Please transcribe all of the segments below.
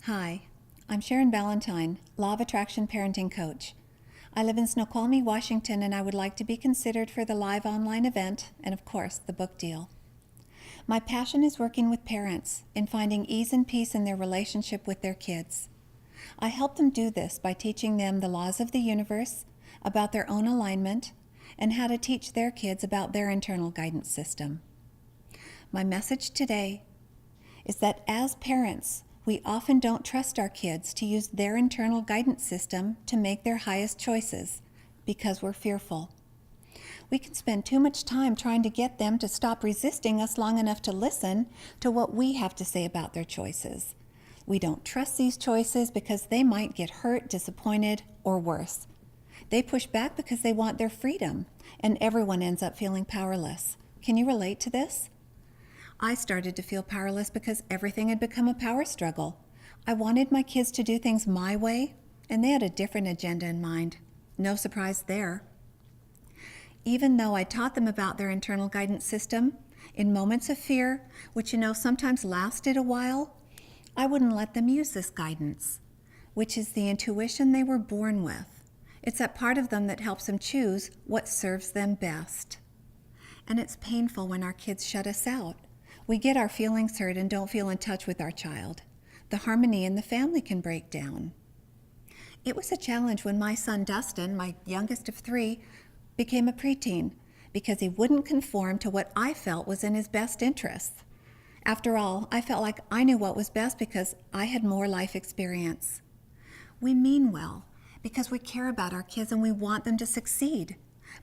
Hi, I'm Sharon Ballantine, Law of Attraction Parenting Coach. I live in Snoqualmie, Washington, and I would like to be considered for the live online event and, of course, the book deal. My passion is working with parents in finding ease and peace in their relationship with their kids. I help them do this by teaching them the laws of the universe, about their own alignment, and how to teach their kids about their internal guidance system. My message today is that as parents, we often don't trust our kids to use their internal guidance system to make their highest choices because we're fearful. We can spend too much time trying to get them to stop resisting us long enough to listen to what we have to say about their choices. We don't trust these choices because they might get hurt, disappointed, or worse. They push back because they want their freedom, and everyone ends up feeling powerless. Can you relate to this? I started to feel powerless because everything had become a power struggle. I wanted my kids to do things my way, and they had a different agenda in mind. No surprise there. Even though I taught them about their internal guidance system, in moments of fear, which sometimes lasted a while, I wouldn't let them use this guidance, which is the intuition they were born with. It's that part of them that helps them choose what serves them best. And it's painful when our kids shut us out. We get our feelings hurt and don't feel in touch with our child. The harmony in the family can break down. It was a challenge when my son Dustin, my youngest of 3, became a preteen because he wouldn't conform to what I felt was in his best interests. After all, I felt like I knew what was best because I had more life experience. We mean well because we care about our kids and we want them to succeed.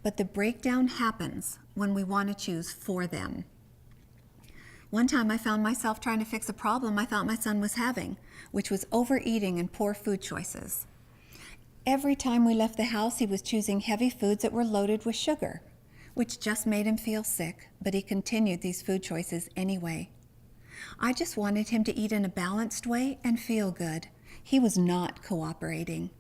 But the breakdown happens when we want to choose for them. One time I found myself trying to fix a problem I thought my son was having, which was overeating and poor food choices. Every time we left the house, he was choosing heavy foods that were loaded with sugar, which just made him feel sick, but he continued these food choices anyway. I just wanted him to eat in a balanced way and feel good. He was not cooperating.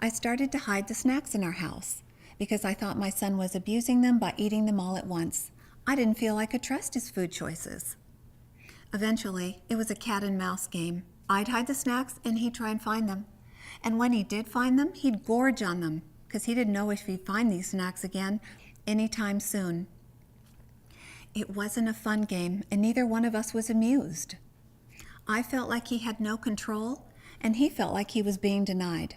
I started to hide the snacks in our house because I thought my son was abusing them by eating them all at once. I didn't feel I could trust his food choices. Eventually, it was a cat and mouse game. I'd hide the snacks and he'd try and find them. And when he did find them, he'd gorge on them because he didn't know if he'd find these snacks again anytime soon. It wasn't a fun game, and neither one of us was amused. I felt like he had no control, and he felt like he was being denied.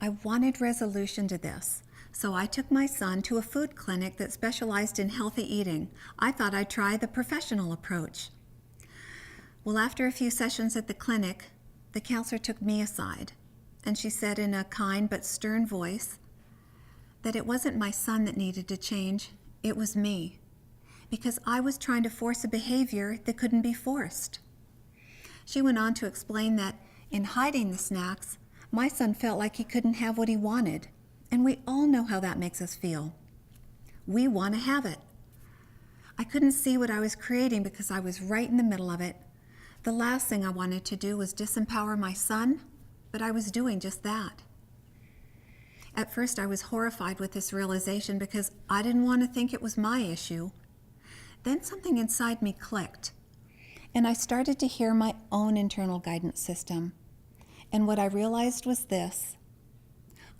I wanted resolution to this. So I took my son to a food clinic that specialized in healthy eating. I thought I'd try the professional approach. Well, after a few sessions at the clinic, the counselor took me aside, and she said in a kind but stern voice that it wasn't my son that needed to change, it was me, because I was trying to force a behavior that couldn't be forced. She went on to explain that in hiding the snacks, my son felt like he couldn't have what he wanted. And we all know how that makes us feel. We want to have it. I couldn't see what I was creating because I was right in the middle of it. The last thing I wanted to do was disempower my son, but I was doing just that. At first, I was horrified with this realization because I didn't want to think it was my issue. Then something inside me clicked, and I started to hear my own internal guidance system. And what I realized was this.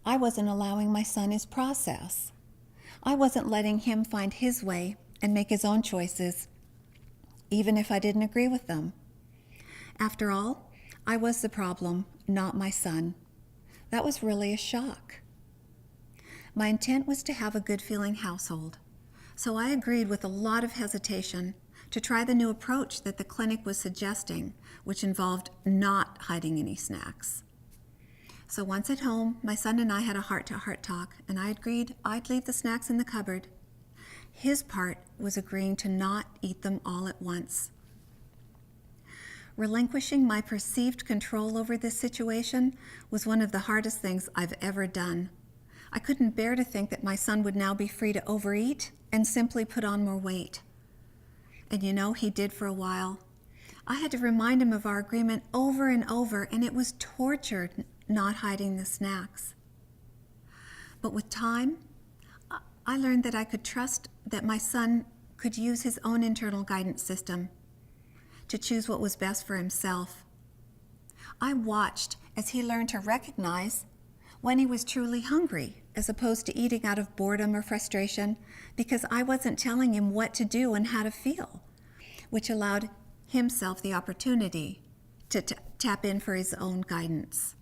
I wasn't allowing my son his process. I wasn't letting him find his way and make his own choices, even if I didn't agree with them. After all, I was the problem, not my son. That was really a shock. My intent was to have a good-feeling household, so I agreed with a lot of hesitation to try the new approach that the clinic was suggesting, which involved not hiding any snacks. So once at home, my son and I had a heart-to-heart talk, and I agreed I'd leave the snacks in the cupboard. His part was agreeing to not eat them all at once. Relinquishing my perceived control over this situation was one of the hardest things I've ever done. I couldn't bear to think that my son would now be free to overeat and simply put on more weight. And he did for a while. I had to remind him of our agreement over and over, and it was torture not hiding the snacks. But with time, I learned that I could trust that my son could use his own internal guidance system to choose what was best for himself. I watched as he learned to recognize when he was truly hungry, as opposed to eating out of boredom or frustration, because I wasn't telling him what to do and how to feel, which allowed himself the opportunity to tap in for his own guidance.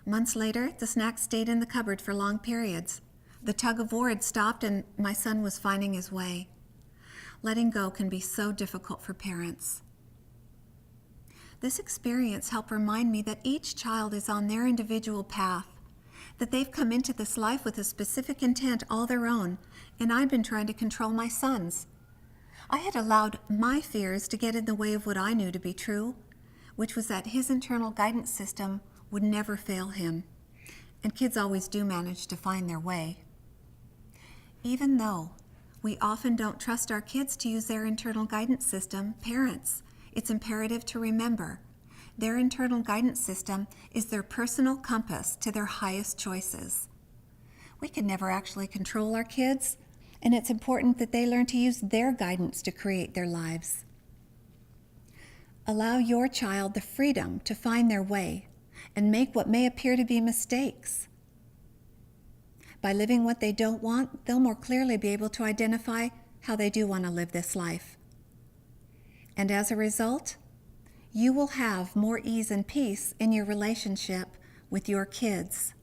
Months later, the snacks stayed in the cupboard for long periods. The tug of war had stopped and my son was finding his way. Letting go can be so difficult for parents. This experience helped remind me that each child is on their individual path, that they've come into this life with a specific intent all their own, and I'd been trying to control my son's. I had allowed my fears to get in the way of what I knew to be true, which was that his internal guidance system would never fail him, and kids always do manage to find their way. Even though we often don't trust our kids to use their internal guidance system, parents, it's imperative to remember their internal guidance system is their personal compass to their highest choices. We can never actually control our kids, and it's important that they learn to use their guidance to create their lives. Allow your child the freedom to find their way and make what may appear to be mistakes. By living what they don't want, they'll more clearly be able to identify how they do want to live this life. And as a result, you will have more ease and peace in your relationship with your kids.